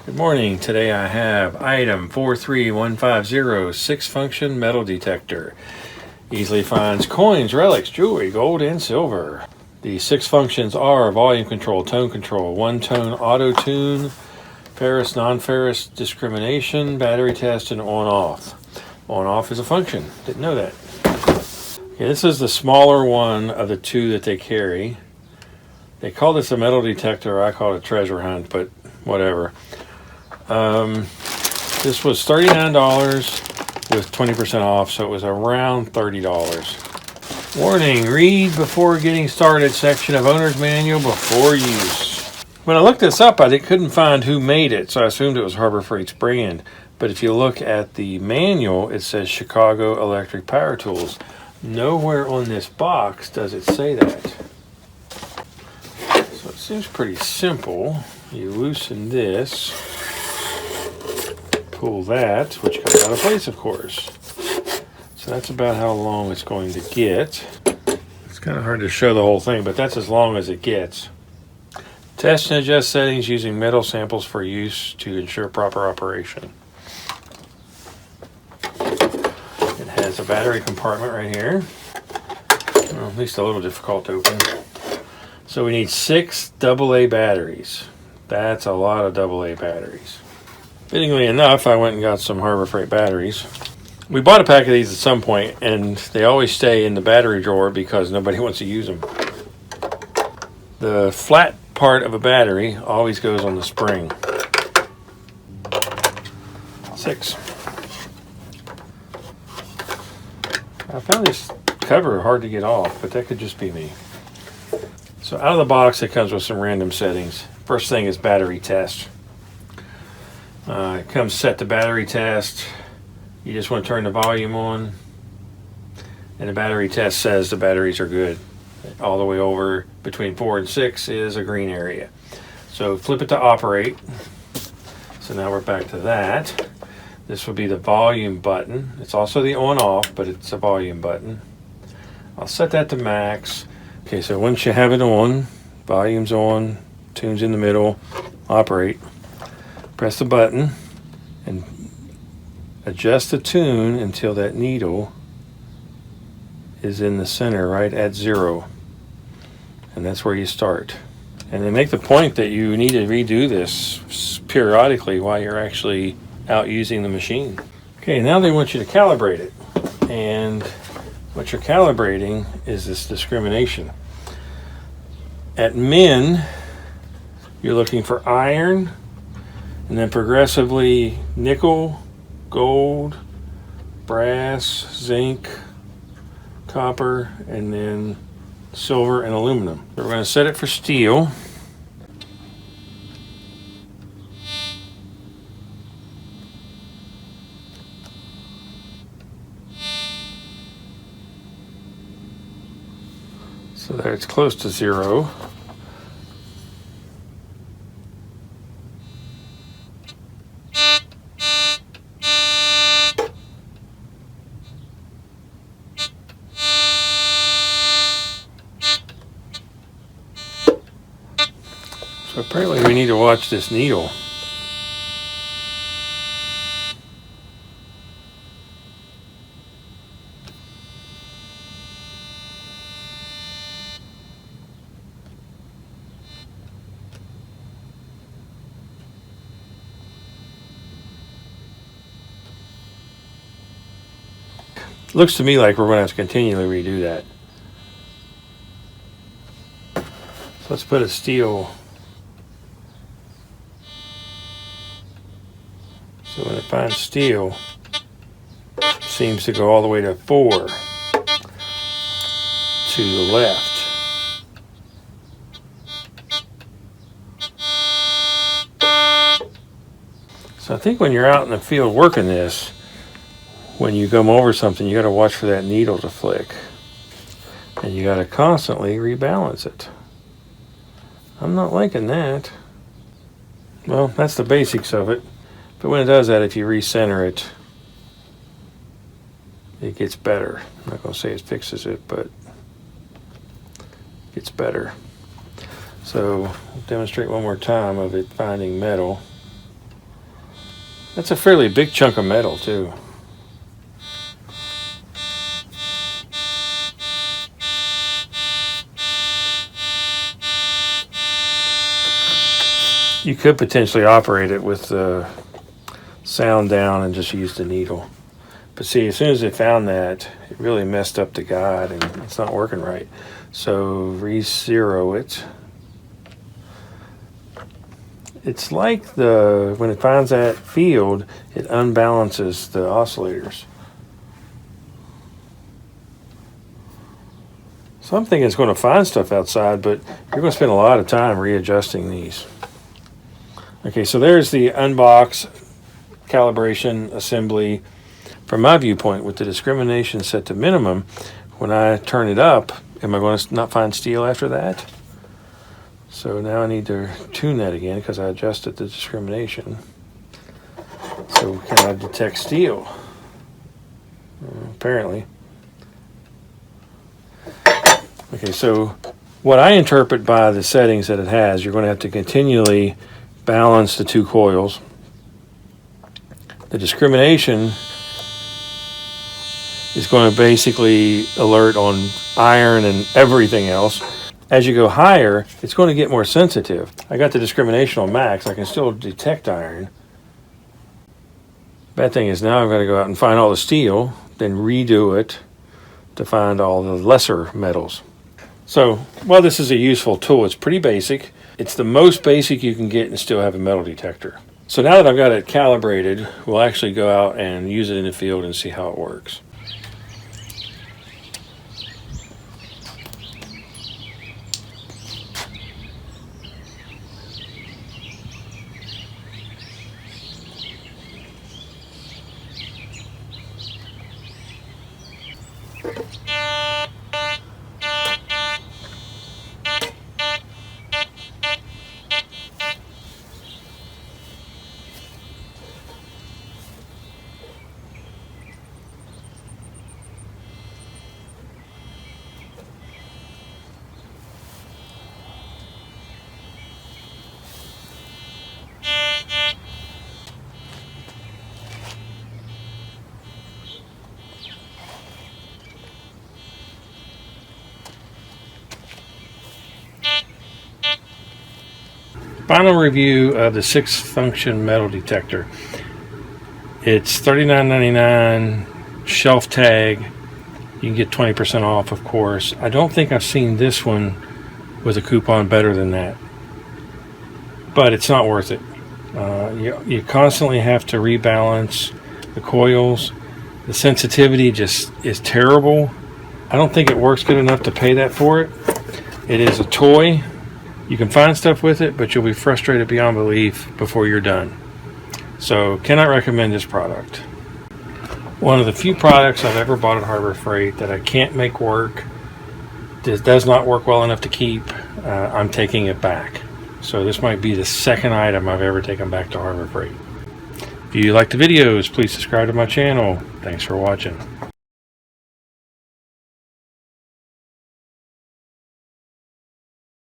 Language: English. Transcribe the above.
Good morning. Today I have item 43150, 6-function metal detector. Easily finds coins, relics, jewelry, gold, and silver. The 6 functions are volume control, tone control, one-tone auto-tune, ferrous, non-ferrous, discrimination, battery test, and on-off. On-off is a function. Didn't know that. Okay, this is the smaller one of the two that they carry. They call this a metal detector. I call it a treasure hunt, but whatever. This was $39 with 20% off, so it was around $30. Warning, read before getting started section of owner's manual before use. When I looked this up, I couldn't find who made it, so I assumed it was Harbor Freight's brand. But if you look at the manual, it says Chicago Electric Power Tools. Nowhere on this box does it say that. So it seems pretty simple. You loosen this, pull that, which comes out of place, of course. So that's about how long it's going to get. It's kind of hard to show the whole thing, but that's as long as it gets. Test and adjust settings using metal samples for use to ensure proper operation. It has a battery compartment right here. Well, at least a little difficult to open. So we need 6 AA batteries. That's a lot of AA batteries. Fittingly enough, I went and got some Harbor Freight batteries. We bought a pack of these at some point, and they always stay in the battery drawer because nobody wants to use them. The flat part of a battery always goes on the spring. 6. I found this cover hard to get off, but that could just be me. So out of the box, it comes with some random settings. First thing is battery test. It comes set to battery test. You just want to turn the volume on, and the battery test says the batteries are good. All the way over between 4 and 6 is a green area. So flip it to operate. So now we're back to that. This would be the volume button. It's also the on-off, but it's a volume button. I'll set that to max. Okay, so once you have it on, volume's on, tune's in the middle, operate. Press the button and adjust the tune until that needle is in the center right at 0. And that's where you start. And they make the point that you need to redo this periodically while you're actually out using the machine. Okay, now they want you to calibrate it. And what you're calibrating is this discrimination. At min, you're looking for iron, and then progressively nickel, gold, brass, zinc, copper, and then silver and aluminum. We're going to set it for steel. So that it's close to 0. So apparently we need to watch this needle. Looks to me like we're going to have to continually redo that. So let's put a steel. So when it finds steel, it seems to go all the way to 4 to the left. So I think when you're out in the field working this, when you come over something, you got to watch for that needle to flick. And you got to constantly rebalance it. I'm not liking that. Well, that's the basics of it. But when it does that, if you recenter it, it gets better. I'm not going to say it fixes it, but it gets better. So, I'll demonstrate one more time of it finding metal. That's a fairly big chunk of metal too. You could potentially operate it with the sound down and just use the needle. But see, as soon as they found that, it really messed up the guide and it's not working right. So re-zero it. It's like when it finds that field, it unbalances the oscillators. So I'm thinking it's going to find stuff outside, but you're going to spend a lot of time readjusting these. Okay, so there's the unbox calibration assembly. From my viewpoint, with the discrimination set to minimum, when I turn it up, am I going to not find steel after that? So now I need to tune that again because I adjusted the discrimination. So can I detect steel? Apparently. Okay, so what I interpret by the settings that it has, you're going to have to continually balance the two coils. The discrimination is going to basically alert on iron and everything else. As you go higher, it's going to get more sensitive. I got the discrimination on max. I can still detect iron. Bad thing is now I've got to go out and find all the steel, then redo it to find all the lesser metals. So, while this is a useful tool, it's pretty basic. It's the most basic you can get and still have a metal detector. So now that I've got it calibrated, we'll actually go out and use it in the field and see how it works. Final review of the 6-function metal detector. It's $39.99 shelf tag. You can get 20% off, of course. I don't think I've seen this one with a coupon better than that, but it's not worth it. You constantly have to rebalance the coils. The sensitivity just is terrible. I don't think it works good enough to pay that for it. It is a toy. You can find stuff with it, but you'll be frustrated beyond belief before you're done. So, cannot recommend this product. One of the few products I've ever bought at Harbor Freight that I can't make work, that does not work well enough to keep, I'm taking it back. So this might be the second item I've ever taken back to Harbor Freight. If you like the videos, please subscribe to my channel. Thanks for watching.